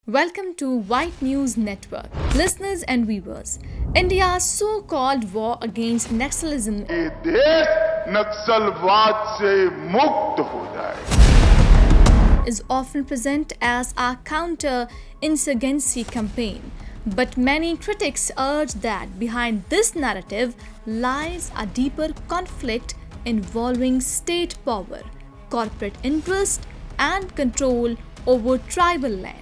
Welcome to White News Network. Listeners and viewers, India's so-called war against Naxalism ये देश नक्सलवाद से मुक्त हो जाए is often presented as a counter-insurgency campaign. But many critics urge that behind this narrative lies a deeper conflict involving state power, corporate interest, and control over tribal land.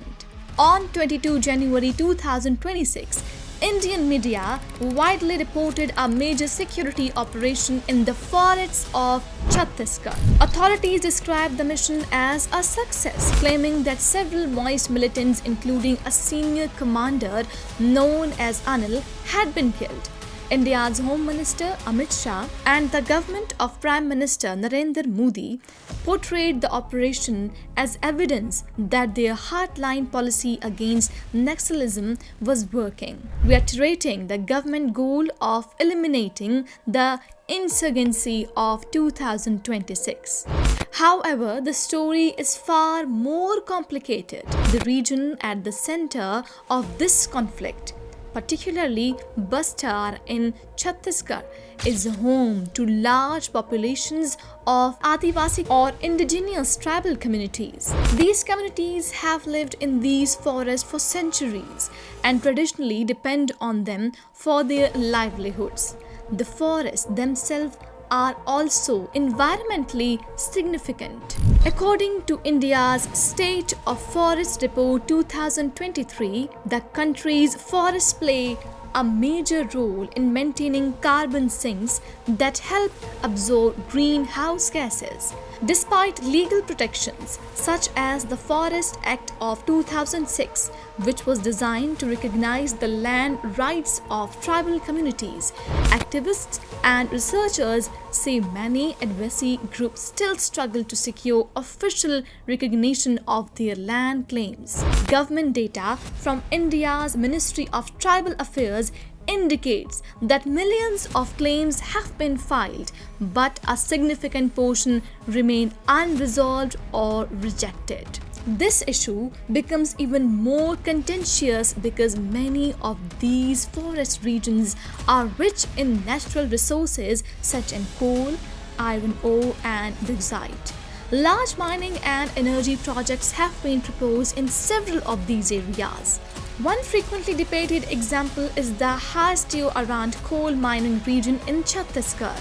On 22 January 2026, Indian media widely reported a major security operation in the forests of Chhattisgarh. Authorities described the mission as a success, claiming that several Maoist militants, including a senior commander known as Anil, had been killed. India's Home Minister Amit Shah and the government of Prime Minister Narendra Modi portrayed the operation as evidence that their hardline policy against Naxalism was working, reiterating the government goal of eliminating the insurgency of 2026. However, the story is far more complicated. The region at the center of this conflict, particularly Bastar in Chhattisgarh, is home to large populations of Adivasi or indigenous tribal communities. These communities have lived in these forests for centuries and traditionally depend on them for their livelihoods. The forests themselves are also environmentally significant. According to India's State of Forest Report 2023, the country's forests play a major role in maintaining carbon sinks that help absorb greenhouse gases. Despite legal protections such as the Forest Act of 2006, which was designed to recognize the land rights of tribal communities, activists and researchers say many Adivasi groups still struggle to secure official recognition of their land claims. Government data from India's Ministry of Tribal Affairs indicates that millions of claims have been filed, but a significant portion remain unresolved or rejected. This issue becomes even more contentious because many of these forest regions are rich in natural resources such as coal, iron ore, and bauxite. Large mining and energy projects have been proposed in several of these areas. One frequently debated example is the Hasteo around coal mining region in Chhattisgarh,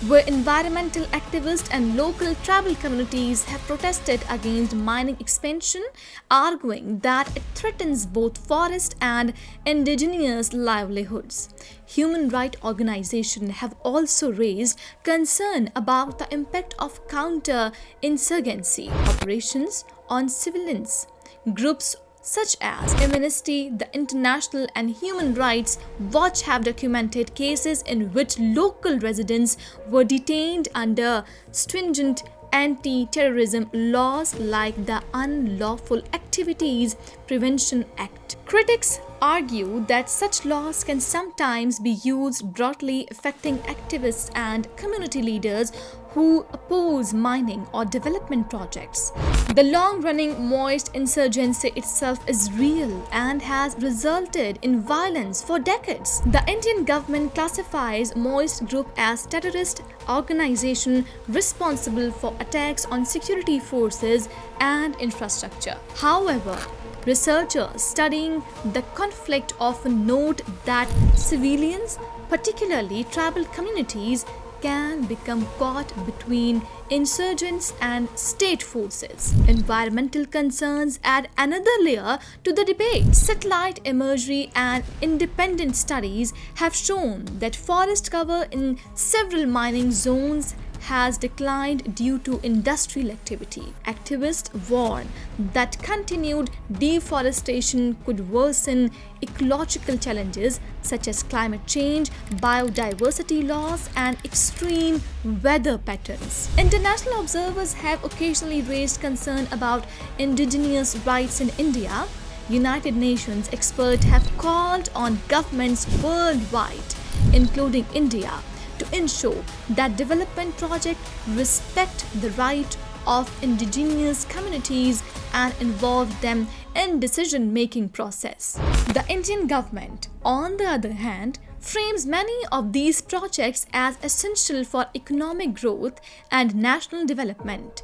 where environmental activists and local tribal communities have protested against mining expansion, arguing that it threatens both forest and indigenous livelihoods. Human rights organizations have also raised concern about the impact of counter-insurgency operations on civilians. Groups such as Amnesty, the International and Human Rights Watch have documented cases in which local residents were detained under stringent anti-terrorism laws like the Unlawful Activities Prevention Act. Critics argue that such laws can sometimes be used broadly, affecting activists and community leaders who oppose mining or development projects. The long-running Maoist insurgency itself is real and has resulted in violence for decades. The Indian government classifies Maoist group as terrorist organization responsible for attacks on security forces and infrastructure. However, researchers studying the conflict often note that civilians, particularly tribal communities, can become caught between insurgents and state forces. Environmental concerns add another layer to the debate. Satellite imagery and independent studies have shown that forest cover in several mining zones has declined due to industrial activity. Activists warn that continued deforestation could worsen ecological challenges such as climate change, biodiversity loss, and extreme weather patterns. International observers have occasionally raised concern about indigenous rights in India. United Nations experts have called on governments worldwide, including India, to ensure that development projects respect the right of indigenous communities and involve them in decision-making process. The Indian government, on the other hand, frames many of these projects as essential for economic growth and national development.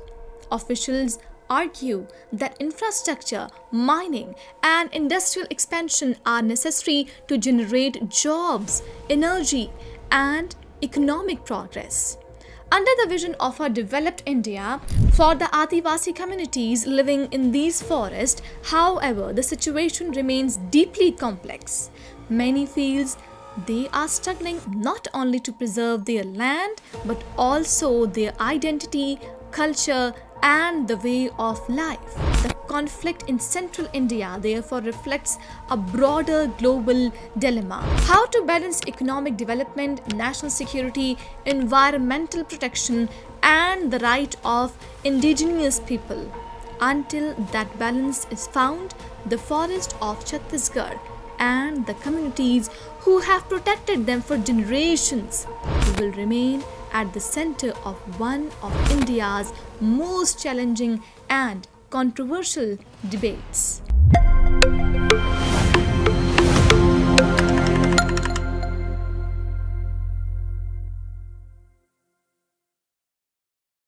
Officials argue that infrastructure, mining, and industrial expansion are necessary to generate jobs, energy, and economic progress. Under the vision of a developed India, for the Adivasi communities living in these forests, however, the situation remains deeply complex. Many feel they are struggling not only to preserve their land but also their identity, culture, and the way of life. The conflict in central India therefore reflects a broader global dilemma: how to balance economic development, national security, environmental protection, and the right of indigenous people. Until that balance is found, the forest of Chhattisgarh and the communities who have protected them for generations will remain at the center of one of India's most challenging and controversial debates.